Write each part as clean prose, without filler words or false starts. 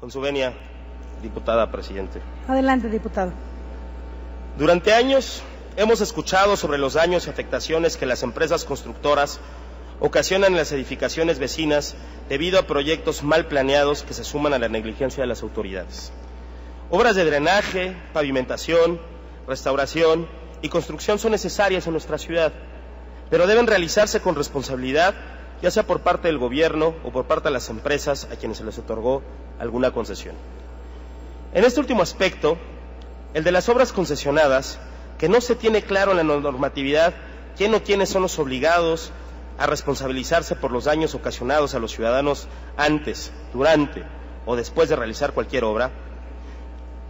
Con su venia, diputada presidente. Adelante, diputado. Durante años hemos escuchado sobre los daños y afectaciones que las empresas constructoras ocasionan en las edificaciones vecinas debido a proyectos mal planeados que se suman a la negligencia de las autoridades. Obras de drenaje, pavimentación, restauración y construcción son necesarias en nuestra ciudad, pero deben realizarse con responsabilidad, ya sea por parte del gobierno o por parte de las empresas a quienes se les otorgó alguna concesión. En este último aspecto, el de las obras concesionadas, que no se tiene claro en la normatividad quién o quiénes son los obligados a responsabilizarse por los daños ocasionados a los ciudadanos antes, durante o después de realizar cualquier obra.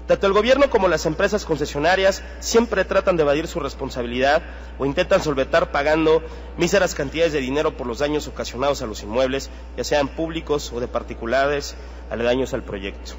Tanto el gobierno como las empresas concesionarias siempre tratan de evadir su responsabilidad o intentan solventar pagando míseras cantidades de dinero por los daños ocasionados a los inmuebles, ya sean públicos o de particulares, aledaños al proyecto.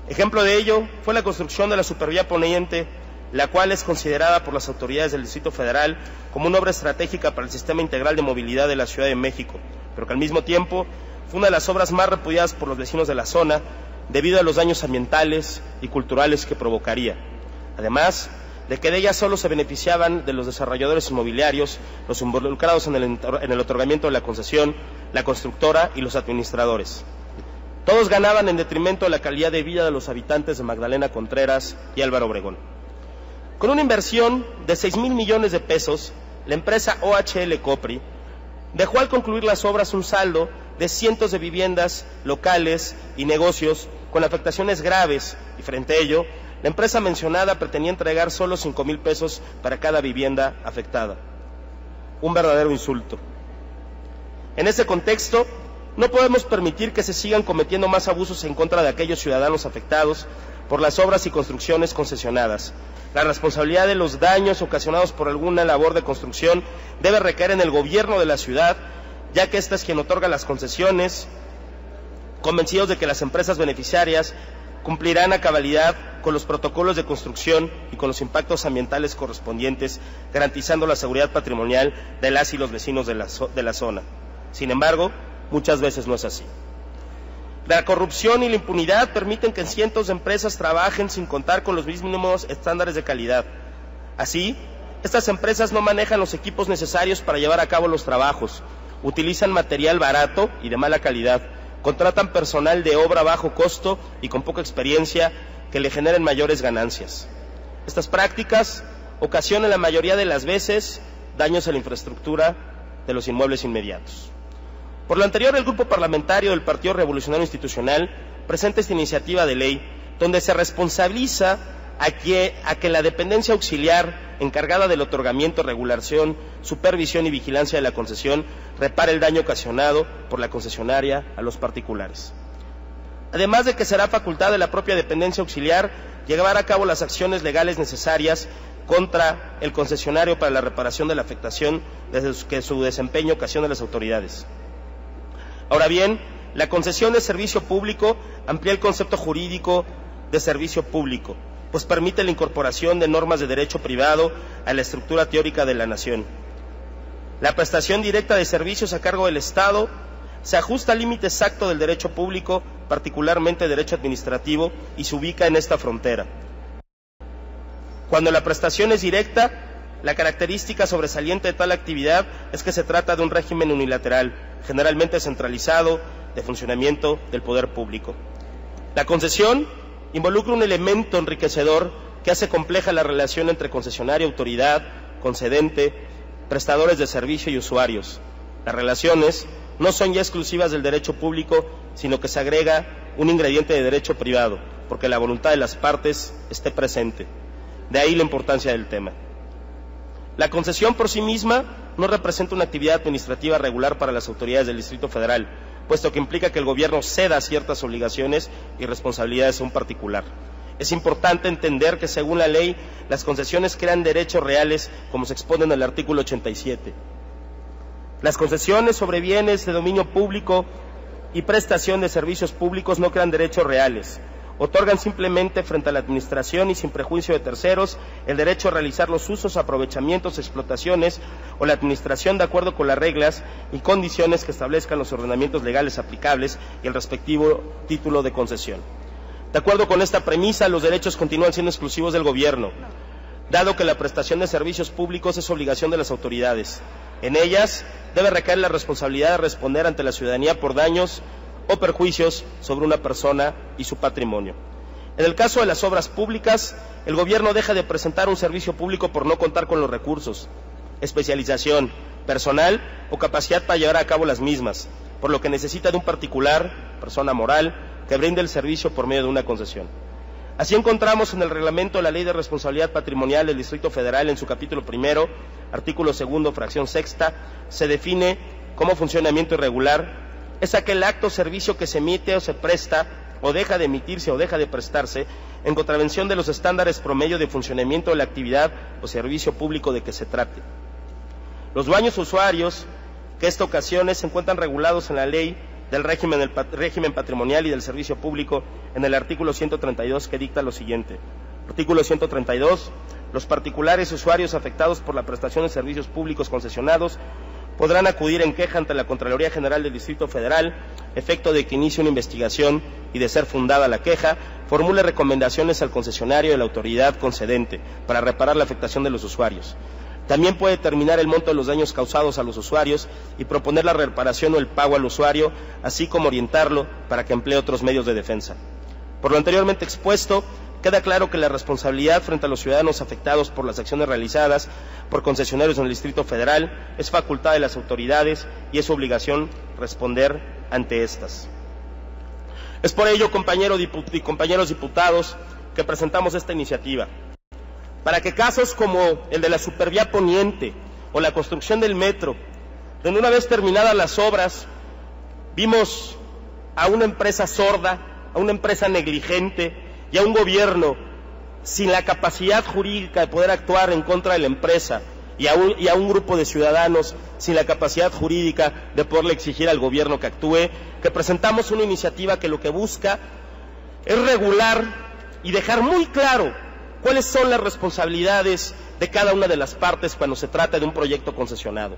Ejemplo de ello fue la construcción de la Supervía Poniente, la cual es considerada por las autoridades del Distrito Federal como una obra estratégica para el sistema integral de movilidad de la Ciudad de México, pero que al mismo tiempo fue una de las obras más repudiadas por los vecinos de la zona debido a los daños ambientales y culturales que provocaría. Además de que de ella solo se beneficiaban de los desarrolladores inmobiliarios, los involucrados en el otorgamiento de la concesión, la constructora y los administradores. Todos ganaban en detrimento de la calidad de vida de los habitantes de Magdalena Contreras y Álvaro Obregón. Con una inversión de 6,000 millones de pesos, la empresa OHL Copri dejó al concluir las obras un saldo de cientos de viviendas, locales y negocios con afectaciones graves, y frente a ello, la empresa mencionada pretendía entregar solo 5,000 pesos para cada vivienda afectada. Un verdadero insulto. En ese contexto, no podemos permitir que se sigan cometiendo más abusos en contra de aquellos ciudadanos afectados por las obras y construcciones concesionadas. La responsabilidad de los daños ocasionados por alguna labor de construcción debe recaer en el gobierno de la ciudad, ya que ésta es quien otorga las concesiones, convencidos de que las empresas beneficiarias cumplirán a cabalidad con los protocolos de construcción y con los impactos ambientales correspondientes, garantizando la seguridad patrimonial de las y los vecinos de la zona. Sin embargo, muchas veces no es así. La corrupción y la impunidad permiten que cientos de empresas trabajen sin contar con los mínimos estándares de calidad. Así, estas empresas no manejan los equipos necesarios para llevar a cabo los trabajos, utilizan material barato y de mala calidad, contratan personal de obra a bajo costo y con poca experiencia que le generen mayores ganancias. Estas prácticas ocasionan la mayoría de las veces daños a la infraestructura de los inmuebles inmediatos. Por lo anterior, el Grupo Parlamentario del Partido Revolucionario Institucional presenta esta iniciativa de ley donde se responsabiliza a que la dependencia auxiliar encargada del otorgamiento, regulación, supervisión y vigilancia de la concesión repare el daño ocasionado por la concesionaria a los particulares. Además de que será facultad de la propia dependencia auxiliar llevar a cabo las acciones legales necesarias contra el concesionario para la reparación de la afectación desde que su desempeño ocasiona a las autoridades. Ahora bien, la concesión de servicio público amplía el concepto jurídico de servicio público, pues permite la incorporación de normas de derecho privado a la estructura teórica de la nación. La prestación directa de servicios a cargo del Estado se ajusta al límite exacto del derecho público, particularmente derecho administrativo, y se ubica en esta frontera. Cuando la prestación es directa, la característica sobresaliente de tal actividad es que se trata de un régimen unilateral, generalmente centralizado, de funcionamiento del poder público. La concesión involucra un elemento enriquecedor que hace compleja la relación entre concesionario, autoridad, concedente, prestadores de servicio y usuarios. Las relaciones no son ya exclusivas del derecho público, sino que se agrega un ingrediente de derecho privado, porque la voluntad de las partes esté presente. De ahí la importancia del tema. La concesión por sí misma no representa una actividad administrativa regular para las autoridades del Distrito Federal, puesto que implica que el gobierno ceda ciertas obligaciones y responsabilidades a un particular. Es importante entender que, según la ley, las concesiones crean derechos reales, como se expone en el artículo 87. Las concesiones sobre bienes de dominio público y prestación de servicios públicos no crean derechos reales, otorgan simplemente frente a la administración y sin prejuicio de terceros el derecho a realizar los usos, aprovechamientos, explotaciones o la administración de acuerdo con las reglas y condiciones que establezcan los ordenamientos legales aplicables y el respectivo título de concesión. De acuerdo con esta premisa, los derechos continúan siendo exclusivos del gobierno, dado que la prestación de servicios públicos es obligación de las autoridades. En ellas debe recaer la responsabilidad de responder ante la ciudadanía por daños o perjuicios sobre una persona y su patrimonio. En el caso de las obras públicas, el gobierno deja de presentar un servicio público por no contar con los recursos, especialización, personal o capacidad para llevar a cabo las mismas, por lo que necesita de un particular, persona moral, que brinde el servicio por medio de una concesión. Así encontramos en el reglamento de la Ley de Responsabilidad Patrimonial del Distrito Federal, en su capítulo primero, artículo segundo, fracción sexta, se define como funcionamiento irregular es aquel acto o servicio que se emite o se presta o deja de emitirse o deja de prestarse en contravención de los estándares promedio de funcionamiento de la actividad o servicio público de que se trate. Los dueños usuarios que esta ocasione se encuentran regulados en la Ley del régimen patrimonial y del servicio público en el artículo 132, que dicta lo siguiente. Artículo 132. Los particulares usuarios afectados por la prestación de servicios públicos concesionados podrán acudir en queja ante la Contraloría General del Distrito Federal, efecto de que inicie una investigación y, de ser fundada la queja, formule recomendaciones al concesionario y a la autoridad concedente para reparar la afectación de los usuarios. También puede determinar el monto de los daños causados a los usuarios y proponer la reparación o el pago al usuario, así como orientarlo para que emplee otros medios de defensa. Por lo anteriormente expuesto, queda claro que la responsabilidad frente a los ciudadanos afectados por las acciones realizadas por concesionarios en el Distrito Federal es facultad de las autoridades y es su obligación responder ante estas. Es por ello, compañeros diputados, que presentamos esta iniciativa, para que casos como el de la Supervía Poniente o la construcción del metro, donde una vez terminadas las obras, vimos a una empresa sorda, a una empresa negligente y a un gobierno sin la capacidad jurídica de poder actuar en contra de la empresa y a un grupo de ciudadanos sin la capacidad jurídica de poderle exigir al gobierno que actúe, que presentamos una iniciativa que lo que busca es regular y dejar muy claro cuáles son las responsabilidades de cada una de las partes cuando se trata de un proyecto concesionado.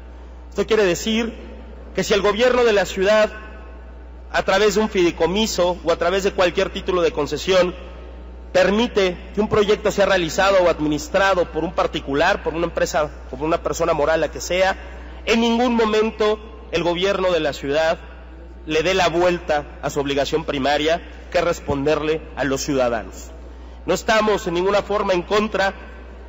Esto quiere decir que si el gobierno de la ciudad, a través de un fideicomiso o a través de cualquier título de concesión, permite que un proyecto sea realizado o administrado por un particular, por una empresa, por una persona moral, la que sea, en ningún momento el gobierno de la ciudad le dé la vuelta a su obligación primaria, que es responderle a los ciudadanos. No estamos en ninguna forma en contra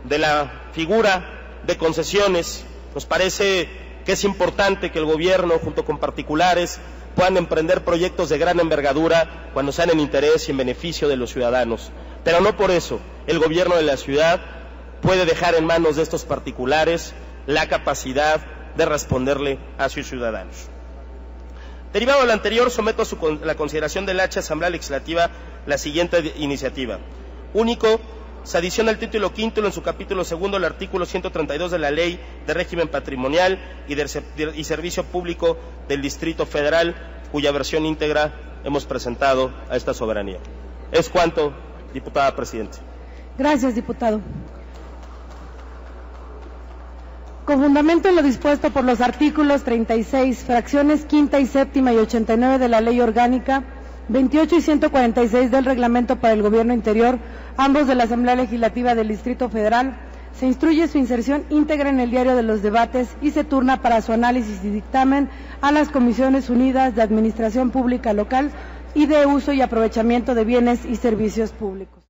de la figura de concesiones. Nos parece que es importante que el gobierno, junto con particulares, puedan emprender proyectos de gran envergadura cuando sean en interés y en beneficio de los ciudadanos. Pero no por eso el gobierno de la ciudad puede dejar en manos de estos particulares la capacidad de responderle a sus ciudadanos. Derivado de lo anterior, someto a la consideración de la Asamblea Legislativa la siguiente iniciativa. Único, se adiciona el título quinto en su capítulo segundo el artículo 132 de la Ley de Régimen Patrimonial y Servicio Público del Distrito Federal, cuya versión íntegra hemos presentado a esta soberanía. Es cuanto, diputada presidenta. Gracias, diputado. Con fundamento en lo dispuesto por los artículos 36, fracciones quinta y séptima y 89 de la Ley Orgánica, 28 y 146 del Reglamento para el Gobierno Interior, ambos de la Asamblea Legislativa del Distrito Federal, se instruye su inserción íntegra en el Diario de los Debates y se turna para su análisis y dictamen a las Comisiones Unidas de Administración Pública Local y de Uso y Aprovechamiento de Bienes y Servicios Públicos.